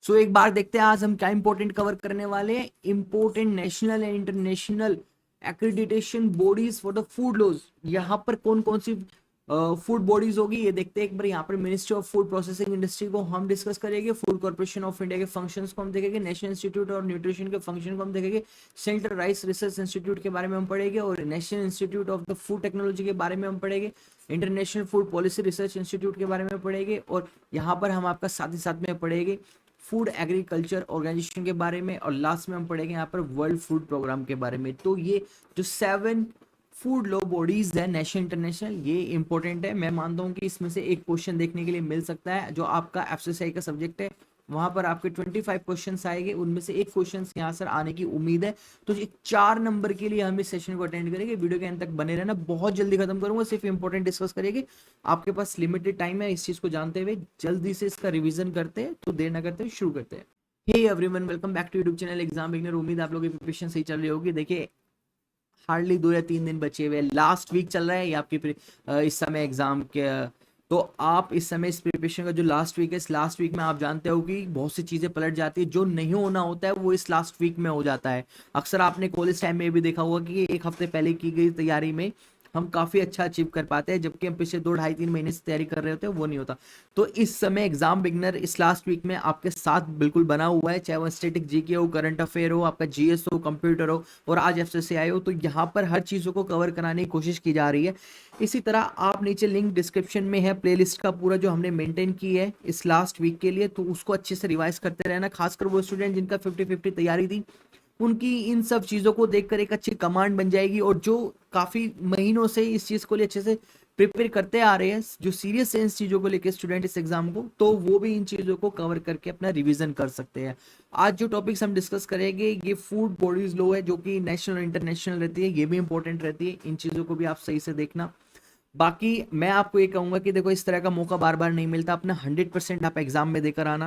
सो एक बार देखते हैं आज हम क्या इंपॉर्टेंट कवर करने वाले हैं। Important national and international accreditation bodies for the food laws. यहाँ पर कौन कौन सी फूड बॉडीज होगी ये देखते हैं एक बार। यहाँ पर ministry of food processing industry को हम डिस्कस करेंगे, फूड कॉर्पोरेशन ऑफ इंडिया के फंक्शंस को हम देखेंगे, नेशनल इंस्टीट्यूट ऑफ न्यूट्रिशन के फंक्शन को हम देखेंगे, सेंट्रल राइस रिसर्च इंस्टीट्यूट के बारे में हम पढ़ेंगे और national institute of the food technology के बारे में हम पढ़ेंगे, international food policy research institute के बारे में पढ़ेंगे और यहाँ पर हम आपका साथ ही साथ में पढ़ेंगे फूड एग्रीकल्चर ऑर्गेनाइजेशन के बारे में और लास्ट में हम पढ़ेंगे यहाँ पर वर्ल्ड फूड प्रोग्राम के बारे में। तो ये जो 7 फूड लॉ बॉडीज है नेशनल इंटरनेशनल, ये इंपॉर्टेंट है। मैं मानता हूँ कि इसमें से एक क्वेश्चन देखने के लिए मिल सकता है। जो आपका एफसीसीआई का सब्जेक्ट है वहां पर आपके 25 क्वेश्चंस आएंगे, उनमें से एक क्वेश्चन यहाँ सर आने की उम्मीद है। तो 4 नंबर के लिए हम इस सेशन को अटेंड करेंगे। वीडियो के अंत तक बने रहना, बहुत जल्दी खत्म करूंगा, सिर्फ इंपॉर्टेंट डिस्कस करेंगे। आपके पास लिमिटेड टाइम है, इस चीज को जानते हुए जल्दी से इसका रिविजन करते हैं। तो देर ना करते हुए शुरू करते हैं। Hey everyone, welcome back to YouTube channel exam beginner. उम्मीद आप लोगों की प्रिपरेशन सही चल रही होगी। देखिए हार्डली 2 या 3 दिन बचे हुए, लास्ट वीक चल रहा है ये आपकी इस समय एग्जाम के। तो आप इस समय इस प्रिपरेशन का जो लास्ट वीक है, इस लास्ट वीक में आप जानते हो कि बहुत सी चीजें पलट जाती है। जो नहीं होना होता है वो इस लास्ट वीक में हो जाता है। अक्सर आपने कॉलेज टाइम में भी देखा होगा कि एक हफ्ते पहले की गई तैयारी में हम काफी अच्छा अचीव कर पाते हैं, जबकि हम पिछले 2 ढाई 3 महीने से तैयारी कर रहे होते हैं वो नहीं होता। तो इस समय एग्जाम बिगनर इस लास्ट वीक में आपके साथ बिल्कुल बना हुआ है, चाहे वो स्टैटिक जीके हो, करंट अफेयर हो, आपका जीएस हो, कंप्यूटर हो और आज एफसीसीआई हो। तो यहाँ पर हर चीजों को कवर कराने की कोशिश की जा रही है। इसी तरह आप नीचे लिंक डिस्क्रिप्शन में है प्लेलिस्ट का पूरा जो हमने मेंटेन की है इस लास्ट वीक के लिए, तो उसको अच्छे से रिवाइज करते रहना। खासकर वो स्टूडेंट जिनका 50-50 तैयारी थी, उनकी इन सब चीज़ों को देखकर एक अच्छी कमांड बन जाएगी। और जो काफ़ी महीनों से इस चीज़ को लिए अच्छे से प्रिपेयर करते आ रहे हैं, जो सीरियस है इन चीज़ों को लेकर स्टूडेंट इस एग्जाम को, तो वो भी इन चीज़ों को कवर करके अपना रिवीजन कर सकते हैं। आज जो टॉपिक्स हम डिस्कस करेंगे ये फूड बॉडीज लॉ है, जो कि नेशनल और इंटरनेशनल रहती है, ये भी इंपॉर्टेंट रहती है। इन चीज़ों को भी आप सही से देखना। बाकी मैं आपको ये कहूंगा कि देखो इस तरह का मौका बार बार नहीं मिलता। अपना 100% आप एग्जाम में देकर आना,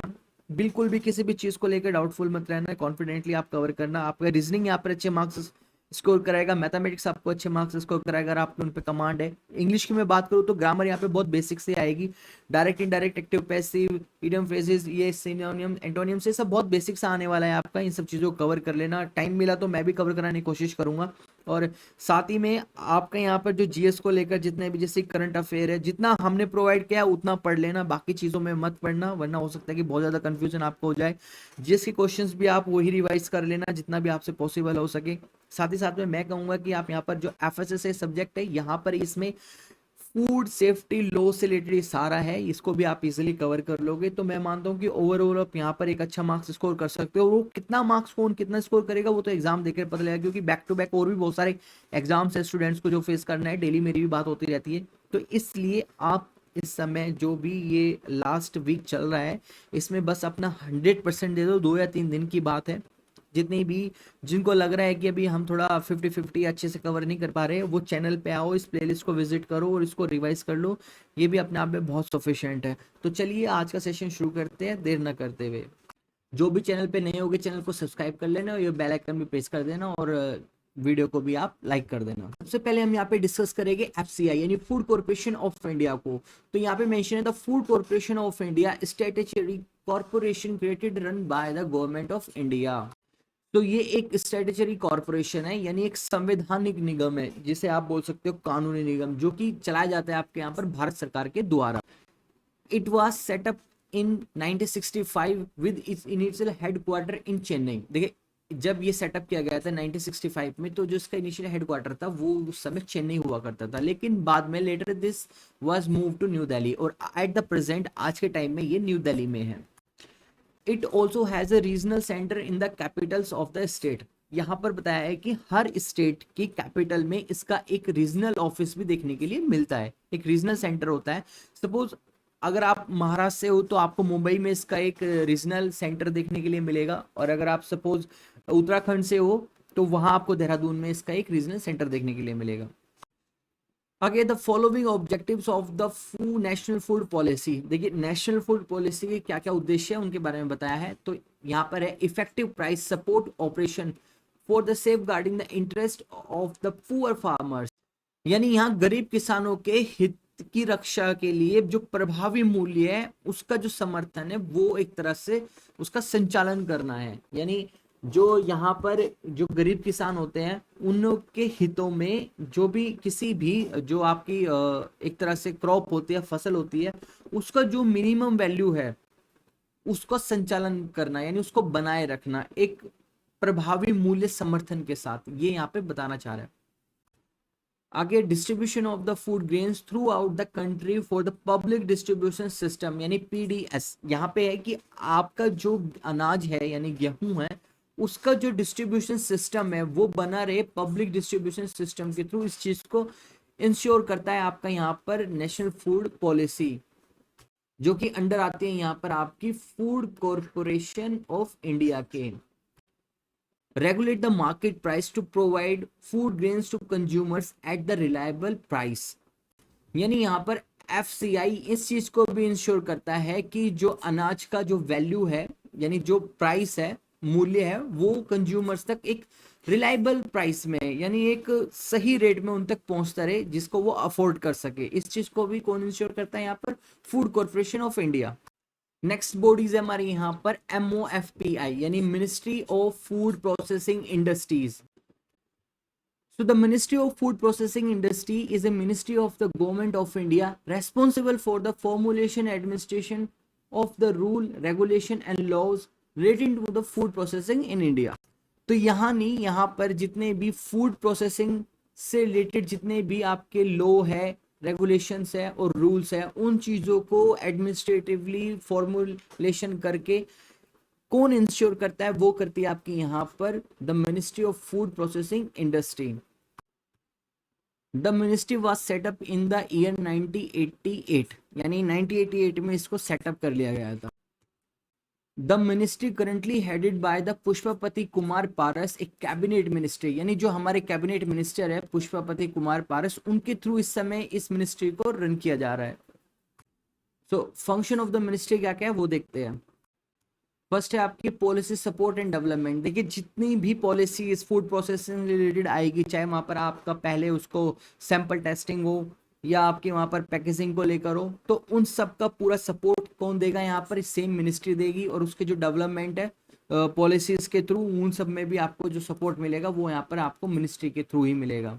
बिल्कुल भी किसी भी चीज को लेकर डाउटफुल मत रहना, कॉन्फिडेंटली आप कवर करना। आपका रीजनिंग यहाँ पर अच्छे मार्क्स स्कोर कराएगा, मैथमेटिक्स आपको अच्छे मार्क्स स्कोर कराएगा अगर आपके उन पे कमांड है। इंग्लिश की मैं बात करूँ तो ग्रामर यहाँ पे बहुत बेसिक से आएगी। Direct indirect active passive idiom phrases, ये सिनोनियम एंटोनियम से सब बहुत बेसिक से आने वाला है आपका। इन सब चीज़ों को कवर कर लेना, टाइम मिला तो मैं भी कवर कराने की कोशिश करूंगा। और साथ ही में आपका यहाँ पर जो जीएस को लेकर जितने भी जैसे करंट अफेयर है, जितना हमने प्रोवाइड किया उतना पढ़ लेना, बाकी चीज़ों में मत पढ़ना, वरना हो सकता है कि बहुत ज़्यादा कंफ्यूजन आपको हो जाए। जीएस के क्वेश्चंस भी आप वही रिवाइज कर लेना जितना भी आपसे पॉसिबल हो सके। साथ ही साथ में मैं कहूँगा कि आप यहाँ पर जो एफएसएसए सब्जेक्ट है, यहाँ पर इसमें फूड सेफ्टी लॉ से रिलेटेड सारा है, इसको भी आप इजीली कवर कर लोगे। तो मैं मानता हूँ कि ओवरऑल आप यहाँ पर एक अच्छा मार्क्स स्कोर कर सकते हो। वो कितना मार्क्स कौन कितना स्कोर करेगा वो तो एग्जाम देकर पता लगेगा, क्योंकि बैक टू बैक और भी बहुत सारे एग्जाम्स है स्टूडेंट्स को जो फेस करना है। डेली मेरी भी बात होती रहती है, तो इसलिए आप इस समय जो भी ये लास्ट वीक चल रहा है इसमें बस अपना 100% दे दो। 2 या 3 दिन की बात है। जितनी भी जिनको लग रहा है कि अभी हम थोड़ा 50-50 अच्छे से कवर नहीं कर पा रहे, वो चैनल पे आओ, इस प्लेलिस्ट को विजिट करो और इसको रिवाइज कर लो। ये भी अपने आप में बहुत सफिशिएंट है। तो चलिए आज का सेशन शुरू करते हैं देर न करते हुए। जो भी चैनल पे नए होंगे चैनल को सब्सक्राइब कर लेना और ये बेल आइकन भी प्रेस कर देना और वीडियो को भी आप लाइक कर देना। सबसे पहले हम यहाँ पे डिस्कस करेंगे एफसीआई यानी फूड कॉर्पोरेशन ऑफ इंडिया को। तो यहाँ पे मेंशन है the food corporation of India statutory corporation created run by the government of India. तो ये एक स्टैट्यूटरी कॉर्पोरेशन है, यानी एक संवैधानिक निगम है, जिसे आप बोल सकते हो कानूनी निगम, जो कि चलाया जाता है आपके यहाँ पर भारत सरकार के द्वारा। It was set up in 1965 with its initial headquarter in Chennai. देखिए जब ये सेटअप किया गया था 1965 में, तो जो इसका इनिशियल हेडक्वार्टर था वो उस समय चेन्नई हुआ करता था, लेकिन बाद में later this was move to New Delhi और एट द प्रेजेंट आज के टाइम में ये न्यू दिल्ली में है। It also has a regional centre in the Capitals of the state. यहाँ पर बताया है कि हर स्टेट की कैपिटल में इसका एक रीजनल ऑफिस भी देखने के लिए मिलता है, एक रीजनल सेंटर होता है। सपोज अगर आप महाराष्ट्र से हो तो आपको मुंबई में इसका एक रीजनल सेंटर देखने के लिए मिलेगा, और अगर आप सपोज उत्तराखंड से हो तो वहां आपको देहरादून में इसका एक रीजनल सेंटर देखने के लिए मिलेगा। आगे the following objectives of the national food policy. देखिए नेशनल फूड पॉलिसी के क्या क्या उद्देश्य है उनके बारे में बताया है। तो यहाँ पर है effective price support operation for the safeguarding the interest of the poor farmers, यानी यहाँ गरीब किसानों के हित की रक्षा के लिए जो प्रभावी मूल्य है उसका जो समर्थन है वो एक तरह से उसका संचालन करना है। यानी जो यहाँ पर जो गरीब किसान होते हैं उनके हितों में जो भी किसी भी जो आपकी एक तरह से क्रॉप होती है, फसल होती है, उसका जो मिनिमम वैल्यू है उसका संचालन करना, यानी उसको बनाए रखना एक प्रभावी मूल्य समर्थन के साथ, ये यहाँ पे बताना चाह रहा है। आगे distribution of the food grains through out the country for the public distribution system, यानी पीडीएस। यहाँ पे है कि आपका जो अनाज है यानी गेहूं है उसका जो डिस्ट्रीब्यूशन सिस्टम है वो बना रहे पब्लिक डिस्ट्रीब्यूशन सिस्टम के थ्रू। इस चीज को इंश्योर करता है आपका यहाँ पर नेशनल फूड पॉलिसी, जो कि अंडर आती है यहाँ पर आपकी फूड कॉरपोरेशन ऑफ इंडिया के। Regulate the market price to provide food grains to consumers at the reliable price, यानी यहाँ पर एफसीआई इस चीज को भी इंश्योर करता है कि जो अनाज का जो वैल्यू है यानी जो प्राइस है, मूल्य है, वो कंज्यूमर्स तक एक रिलायबल प्राइस में यानी एक सही रेट में उन तक पहुंचता रहे जिसको वो अफोर्ड कर सके। इस चीज को भी कौन इंश्योर करता है यहाँ पर? Food corporation of India. Next bodies है हमारी यहाँ पर MOFPI यानी ministry of food processing industries. So the Ministry of Food Processing Industry is a ministry of the government of India responsible for the formulation and administration of the rule, regulation and laws relating to the food processing in India. तो यहाँ नहीं, यहाँ पर जितने भी food processing से related जितने भी आपके लॉ है, रेगुलेशंस है और रूल्स है, उन चीजों को एडमिनिस्ट्रेटिवली फॉर्मुलेशन करके कौन इंश्योर करता है? वो करती है आपकी यहाँ पर the ministry of food processing industry. The ministry was setup in the year 1988, यानी 1988 में इसको सेटअप कर लिया गया था। The ministry currently headed by the Pashupati Kumar Paras, एक कैबिनेट मिनिस्ट्री, यानी जो हमारे कैबिनेट मिनिस्टर है पुष्पपति कुमार पारस, उनके थ्रू इस समय इस मिनिस्ट्री को रन किया जा रहा है। So function of the ministry क्या क्या है वो देखते हैं। फर्स्ट है आपकी पॉलिसी सपोर्ट एंड डेवलपमेंट। देखिए जितनी भी पॉलिसी इस फूड प्रोसेसिंग रिलेटेड आएगी, चाहे वहाँ पर आपका पहले उसको सैंपल टेस्टिंग हो या आपके वहाँ पर पैकेजिंग को लेकर हो, तो उन सब का पूरा सपोर्ट कौन देगा? यहाँ पर सेम मिनिस्ट्री देगी। और उसके जो डेवलपमेंट है पॉलिसीज के थ्रू, उन सब में भी आपको जो सपोर्ट मिलेगा वो यहाँ पर आपको मिनिस्ट्री के थ्रू ही मिलेगा।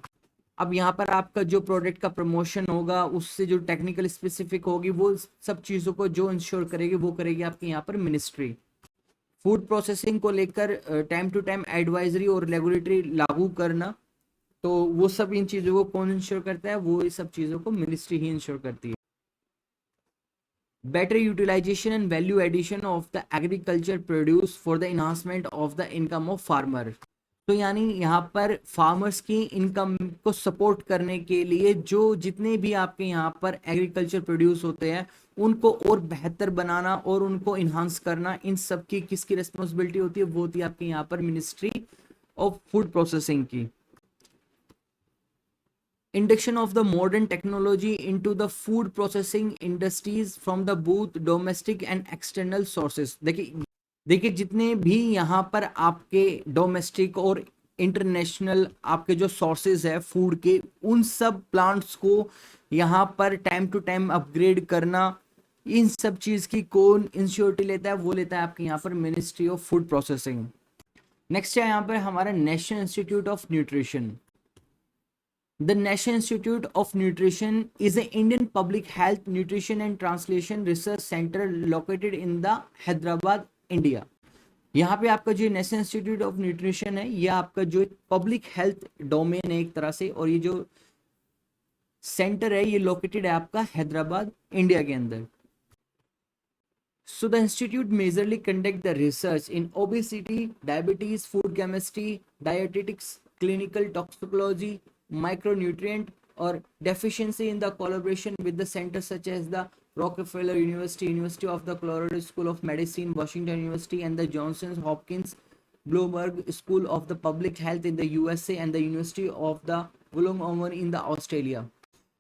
अब यहाँ पर आपका जो प्रोडक्ट का प्रमोशन होगा, उससे जो टेक्निकल स्पेसिफिक होगी, वो सब चीज़ों को जो इंश्योर करेगी वो करेगी आपकी यहाँ पर मिनिस्ट्री। फूड प्रोसेसिंग को लेकर टाइम टू टाइम एडवाइजरी और रेगुलेटरी लागू करना, तो वो सब इन चीज़ों को कौन इंश्योर करता है? वो इस सब चीज़ों को मिनिस्ट्री ही इंश्योर करती है। Better utilisation and value addition of the agriculture produce for the enhancement of the income of farmer. तो यानी यहाँ पर फार्मर्स की इनकम को सपोर्ट करने के लिए जो जितने भी आपके यहाँ पर एग्रीकल्चर प्रोड्यूस होते हैं उनको और बेहतर बनाना और उनको इन्हांस करना, इन सब की किसकी रिस्पॉन्सिबिलिटी होती है? वो होती है आपके यहाँ पर मिनिस्ट्री ऑफ फूड प्रोसेसिंग की। Induction of the modern technology into the food processing industries from the both domestic and external sources. देखिए जितने भी यहाँ पर आपके डोमेस्टिक और इंटरनेशनल आपके जो सोर्सेज है फूड के, उन सब प्लांट्स को यहाँ पर टाइम टू टाइम अपग्रेड करना, इन सब चीज की कौन इंश्योरिटी लेता है? वो लेता है आपके यहाँ पर ministry of food processing. Next है यहाँ पर हमारा national institute of nutrition. The national institute of nutrition is a Indian public health nutrition and translation research centre located in the Hyderabad, India. यहाँ पे आपका जो नेशनल इंस्टीट्यूट ऑफ न्यूट्रिशन है, ये आपका जो पब्लिक हेल्थ डोमेन है एक तरह से, और ये जो सेंटर है ये लोकेटेड है आपका हैदराबाद, इंडिया के अंदर। So the institute majorly conduct the research in obesity, diabetes, food chemistry, dietetics, clinical toxicology, micronutrient or deficiency in the collaboration with the centers such as the Rockefeller University, University of the Colorado School of Medicine, Washington University and the Johns Hopkins Bloomberg School of the Public Health in the USA and the University of the Wollongong in the Australia।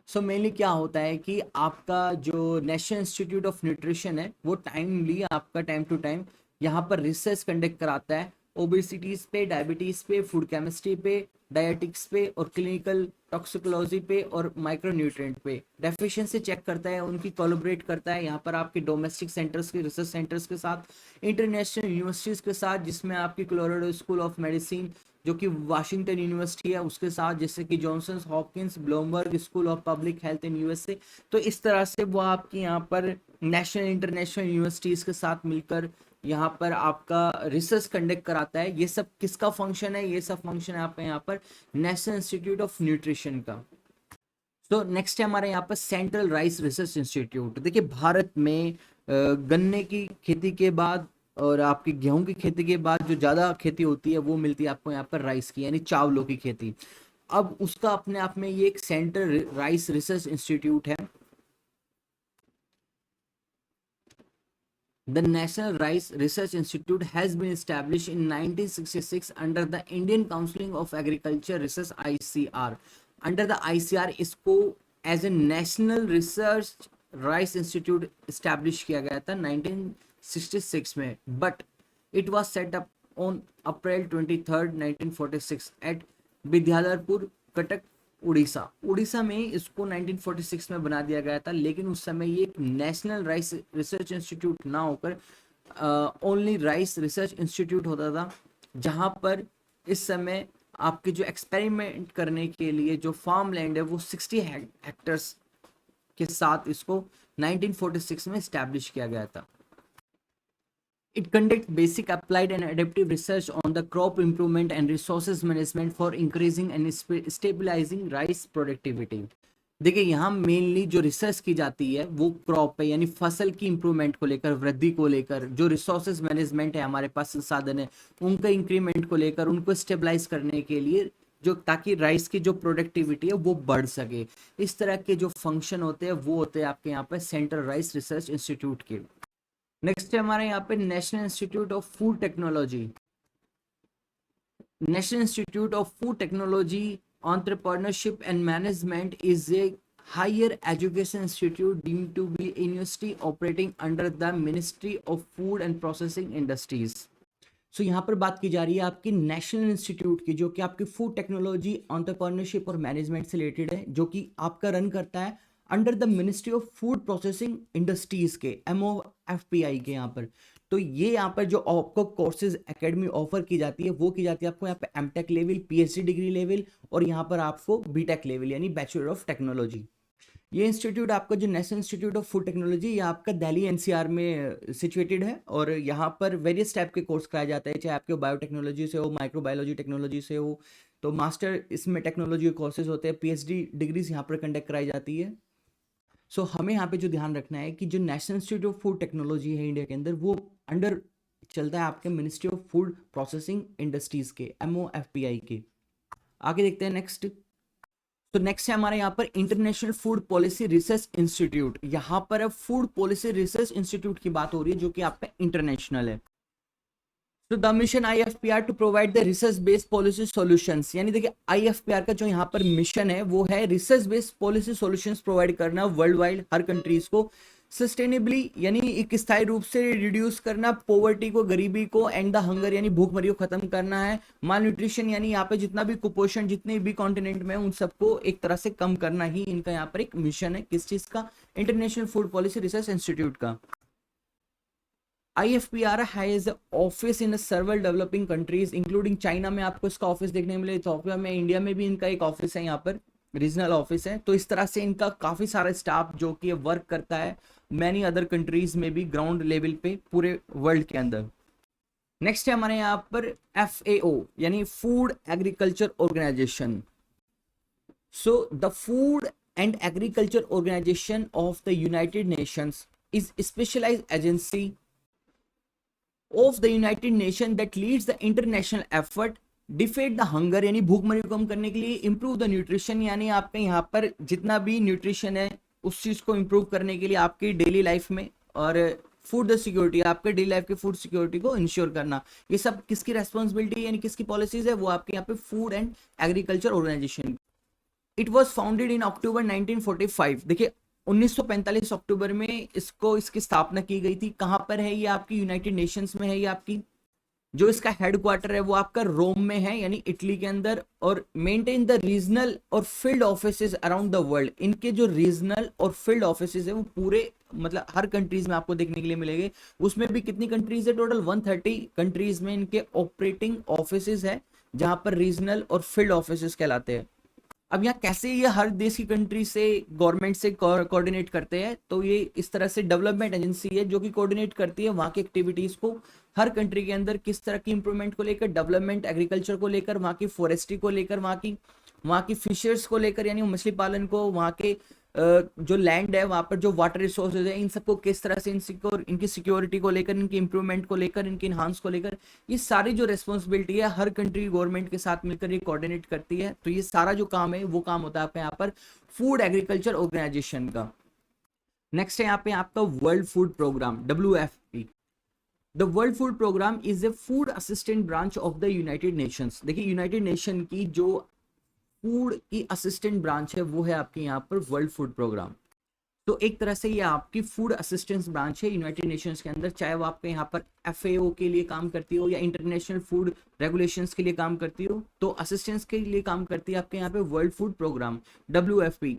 So mainly क्या होता है कि आपका जो national institute of nutrition है वो timely आपका time to time यहाँ पर रिसर्च कंडक्ट कराता है ओबेसिटीज पे, डायबिटीज पे, फूड केमिस्ट्री पे, डायटिक्स पे और क्लिनिकल टॉक्सिकोलॉजी पे और माइक्रोन्यूट्रिएंट पे डेफिशिएंसी चेक करता है, उनकी कोलैबोरेट करता है यहाँ पर आपके डोमेस्टिक सेंटर्स के रिसर्च सेंटर्स के साथ, इंटरनेशनल यूनिवर्सिटीज के साथ, जिसमें आपकी कोलोराडो स्कूल ऑफ मेडिसिन जो कि वाशिंगटन यूनिवर्सिटी है उसके साथ, जैसे कि Johnson Hopkins, Bloomberg school of public health in USA. तो इस तरह से वो आपकी यहाँ पर नेशनल इंटरनेशनल यूनिवर्सिटीज के साथ मिलकर यहाँ पर आपका रिसर्च कंडक्ट कराता है। ये सब किसका फंक्शन है? ये सब फंक्शन है आपका यहाँ पर नेशनल इंस्टीट्यूट ऑफ न्यूट्रिशन का। तो नेक्स्ट है हमारे यहाँ पर सेंट्रल राइस रिसर्च इंस्टीट्यूट। देखिए भारत में गन्ने की खेती के बाद और आपकी गेहूं की खेती के बाद जो ज्यादा खेती होती है वो मिलती है आपको यहाँ पर राइस की, यानी चावलों की खेती। अब उसका अपने आप में ये एक सेंट्रल राइस रिसर्च इंस्टीट्यूट है। The National Rice Research Institute has been established in 1966 under the Indian Council of Agriculture Research ICR. Under the ICR इसको as a National Research Rice Institute establish किया गया था 1966 में, but it was set up on April 23rd 1946 at Vidyadharpur, Cuttack, Orissa में इसको 1946 में बना दिया गया था। लेकिन उस समय ये एक नेशनल राइस रिसर्च इंस्टीट्यूट ना होकर ओनली राइस रिसर्च इंस्टीट्यूट होता था, जहां पर इस समय आपके जो एक्सपेरिमेंट करने के लिए जो फार्म लैंड है वो 60 हेक्टर्स के साथ इसको 1946 में स्टैब्लिश किया गया था। It conducts basic, applied and adaptive research on the crop improvement and resources management for increasing and stabilizing rice productivity. देखिए यहाँ मेनली जो रिसर्च की जाती है वो क्रॉप पे, यानी फसल की इंप्रूवमेंट को लेकर, वृद्धि को लेकर, जो रिसोर्सेज मैनेजमेंट है, हमारे पास संसाधन है उनका इंक्रीमेंट को लेकर, उनको स्टेबलाइज करने के लिए, जो ताकि राइस की जो प्रोडक्टिविटी है वो बढ़ सके। इस तरह के जो फंक्शन होते हैं वो होते हैं आपके यहाँ पर सेंट्रल राइस रिसर्च इंस्टीट्यूट के। नेक्स्ट है हमारे यहाँ पे national institute of food technology. National institute of food technology entrepreneurship and management is a higher education institute deemed to be university operating under the ministry of food and processing industries. So यहाँ पर बात की जा रही है आपकी national institute की, जो कि आपकी फूड टेक्नोलॉजी, एंटरप्रेन्योरशिप और मैनेजमेंट से रिलेटेड है, जो कि आपका रन करता है under the ministry of food processing industries के, MOFPI के यहाँ पर। तो ये यहाँ पर जो आपको कोर्सेज एकेडमी ऑफर की जाती है वो की जाती है आपको यहाँ पे MTech level, PhD degree level और यहाँ पर आपको बीटेक लेवल यानी बैचलर ऑफ टेक्नोलॉजी। ये इंस्टीट्यूट आपका जो national institute of food technology, ये आपका दिल्ली NCR में सिचुएटेड है और यहाँ पर वेरियस टाइप के कोर्स कराए जाते हैं, चाहे आपके बायोटेक्नोलॉजी से हो, माइक्रोबायोलॉजी टेक्नोलॉजी से हो, तो मास्टर इसमें टेक्नोलॉजी के कोर्सेज होते हैं, PhD डिग्रीज यहाँ पर कंडक्ट कराई जाती है। सो हमें यहाँ पे जो ध्यान रखना है कि जो national institute of food technology है इंडिया के अंदर, वो अंडर चलता है आपके ministry of food processing industries के, MOFPI के। आगे देखते हैं नेक्स्ट। तो नेक्स्ट है हमारे यहाँ पर international food policy research institute. यहाँ पर अब फूड पॉलिसी रिसर्च इंस्टीट्यूट की बात हो रही है जो कि आपका इंटरनेशनल है। तो the mission IFPR to provide the research based policy solutions, यानी देखिए IFPR का जो यहाँ पर मिशन है वो है research based policy solutions provide करना वर्ल्ड वाइड हर कंट्रीज को, सस्टेनेबली यानी एक स्थायी रूप से रिड्यूस करना पॉवर्टी को, गरीबी को, एंड द हंगर यानी भूखमरी को खत्म करना है, माल न्यूट्रिशन यानी यहाँ पे जितना भी कुपोषण जितने भी कॉन्टिनेंट में उन सबको एक तरह से कम करना ही इनका यहाँ पर एक मिशन है। किस चीज का? International food policy research institute का। IFPR has office in several developing countries including China में आपको इसका ऑफिस देखने मिले, इथियोपिया में, इंडिया में भी इनका एक ऑफिस है, यहाँ पर रीजनल ऑफिस है। तो इस तरह से इनका काफी सारा स्टाफ जो कि वर्क करता है मैनी अदर कंट्रीज में भी ग्राउंड लेवल पे पूरे वर्ल्ड के अंदर। नेक्स्ट है हमारे यहाँ पर FAO यानी food agriculture organisation. So the food and agriculture organisation of the United Nations is specialised agency of the United Nations that leads the international effort defeat the hunger यानी भूखमरी को कम करने के लिए, इम्प्रूव द न्यूट्रिशन यानी आपके यहाँ पर जितना भी न्यूट्रिशन है उस चीज को इम्प्रूव करने के लिए आपकी डेली लाइफ में, और फूड द सिक्योरिटी आपके डेली लाइफ की फूड सिक्योरिटी को इंश्योर करना। ये सब किसकी रेस्पॉन्सिबिलिटी यानी किसकी पॉलिसीज है? वो आपके यहाँ पे food and agriculture organisation. It was founded in October 1945। देखिए 1945 अक्टूबर में इसकी स्थापना की गई थी। कहां पर है ये? आपकी यूनाइटेड नेशंस में है ये आपकी। जो इसका हेडक्वार्टर है वो आपका रोम में है, यानी इटली के अंदर, और मेंटेन द रीजनल और field offices around the world. इनके जो रीजनल और फील्ड ऑफिसेज है वो पूरे मतलब हर कंट्रीज में आपको देखने के लिए मिलेंगे। उसमें भी कितनी कंट्रीज है, टोटल 130 कंट्रीज में इनके ऑपरेटिंग ऑफिसेज है, जहां पर रीजनल और फील्ड ऑफिसेज कहलाते हैं। अब यहाँ कैसे ये हर देश की कंट्री से गवर्नमेंट से कोऑर्डिनेट करते हैं, तो ये इस तरह से डेवलपमेंट एजेंसी है जो कि कोऑर्डिनेट करती है वहाँ की एक्टिविटीज को, हर कंट्री के अंदर किस तरह की इंप्रूवमेंट को लेकर, डेवलपमेंट एग्रीकल्चर को लेकर, वहाँ की फॉरेस्ट्री को लेकर, वहाँ की फिशर्स को लेकर यानी मछली पालन को, वहाँ के जो लैंड है वहाँ पर जो वाटर रिसोर्सेज है इन सबको किस तरह से इनकी सिक्योरिटी को लेकर, इनकी इंप्रूवमेंट को लेकर, इनकी इन्हांस को लेकर, ये सारी जो रिस्पॉन्सिबिलिटी है हर कंट्री गवर्नमेंट के साथ मिलकर ये कोऑर्डिनेट करती है। तो ये सारा जो काम है वो काम होता है आपके यहाँ पर फूड एग्रीकल्चर ऑर्गेनाइजेशन का। नेक्स्ट है यहाँ पे आपका world food programme WFP। The world food programme is a food assistant branch of the United Nations. देखिए यूनाइटेड नेशन की जो फूड की असिस्टेंट ब्रांच है वो है आपके यहाँ पर वर्ल्ड फूड प्रोग्राम। तो एक तरह से ये आपकी फूड असिस्टेंस ब्रांच है यूनाइटेड नेशंस के अंदर, चाहे वो आपके यहाँ पर FAO के लिए काम करती हो या इंटरनेशनल फूड रेगुलेशंस के लिए काम करती हो, तो असिस्टेंस के लिए काम करती है आपके यहाँ पे वर्ल्ड फूड प्रोग्राम WFP।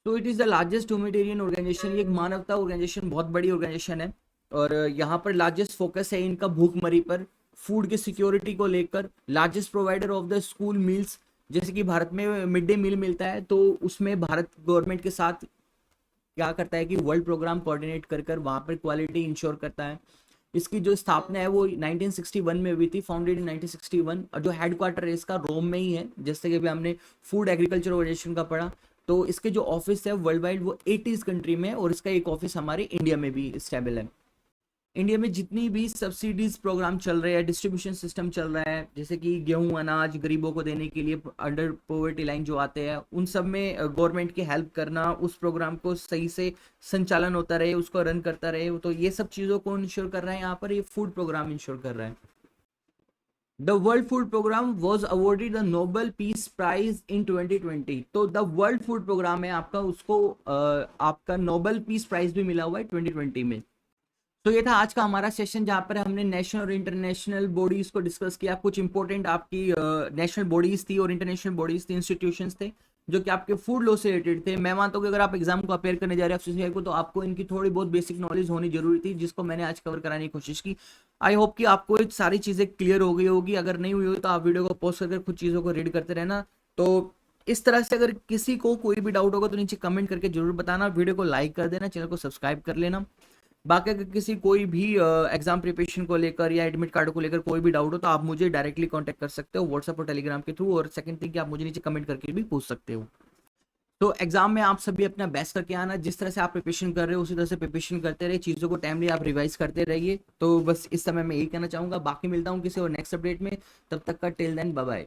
तो it is the largest humanitarian organisation, ये एक मानवता ऑर्गेनाइजेशन, बहुत बड़ी ऑर्गेनाइजेशन है, और यहाँ पर लार्जेस्ट फोकस है इनका भूखमरी पर, फूड की सिक्योरिटी को लेकर, largest provider of the school meals. जैसे कि भारत में मिड डे मील मिलता है, तो उसमें भारत गवर्नमेंट के साथ क्या करता है कि वर्ल्ड प्रोग्राम कोऑर्डिनेट कर कर वहाँ पर क्वालिटी इंश्योर करता है। इसकी जो स्थापना है वो 1961 में हुई थी, फाउंडेड इन 1961, और जो हेडक्वार्टर है इसका रोम में ही है, जैसे कि अभी हमने फूड एग्रीकल्चर ऑर्गेनाइजेशन का पढ़ा। तो इसके जो ऑफिस है वर्ल्ड वाइड वो 80 कंट्री में है, और इसका एक ऑफिस हमारे इंडिया में भी स्टेबल है। इंडिया में जितनी भी सब्सिडीज प्रोग्राम चल रहे हैं, डिस्ट्रीब्यूशन सिस्टम चल रहा है, जैसे कि गेहूं अनाज गरीबों को देने के लिए अंडर पॉवर्टी लाइन जो आते हैं, उन सब में गवर्नमेंट की हेल्प करना, उस प्रोग्राम को सही से संचालन होता रहे, उसको रन करता रहे, तो ये सब चीज़ों को इंश्योर कर रहा है यहाँ पर ये फूड प्रोग्राम इंश्योर कर रहा है। The world food programme was awarded the Nobel peace prize in 2020। तो द वर्ल्ड फूड प्रोग्राम है आपका, उसको आपका नोबेल पीस प्राइज भी मिला हुआ है 2020 में। तो ये था आज का हमारा सेशन, जहाँ पर हमने नेशनल और इंटरनेशनल बॉडीज को डिस्कस किया। कुछ इंपॉर्टेंट आपकी नेशनल बॉडीज थी और इंटरनेशनल बॉडीज थी, इंस्टीट्यूशंस थे जो कि आपके फूड लॉ से रिलेटेड थे। मैं मानता हूँ कि अगर आप एग्जाम को अपेयर करने जा रहे हैं FCCI को, तो आपको इनकी थोड़ी बहुत बेसिक नॉलेज होनी जरूरी थी, जिसको मैंने आज कवर कराने की कोशिश की। आई होप कि आपको ये सारी चीज़ें क्लियर हो गई होगी। अगर नहीं हुई होगी तो आप वीडियो को पॉज करके कुछ चीज़ों को रीड करते रहना। तो इस तरह से अगर किसी को कोई भी डाउट होगा तो नीचे कमेंट करके जरूर बताना, वीडियो को लाइक कर देना, चैनल को सब्सक्राइब कर लेना। बाकी अगर किसी कोई भी एग्जाम प्रिपरेशन को लेकर या एडमिट कार्ड को लेकर कोई भी डाउट हो तो आप मुझे डायरेक्टली कांटेक्ट कर सकते हो व्हाट्सएप और टेलीग्राम के थ्रू, और सेकंड थिंग कि आप मुझे नीचे कमेंट करके भी पूछ सकते हो। तो एग्जाम में आप सभी अपना बेस्ट करके आना, जिस तरह से आप प्रिपरेशन कर रहे हो उसी तरह से प्रिपरेशन करते रहिए, चीज़ों को टाइमली आप रिवाइज करते रहिए। तो बस इस समय मैं यही कहना चाहूँगा, बाकी मिलता हूँ किसी और नेक्स्ट अपडेट में, तब तक का टिल देन बाय बाय।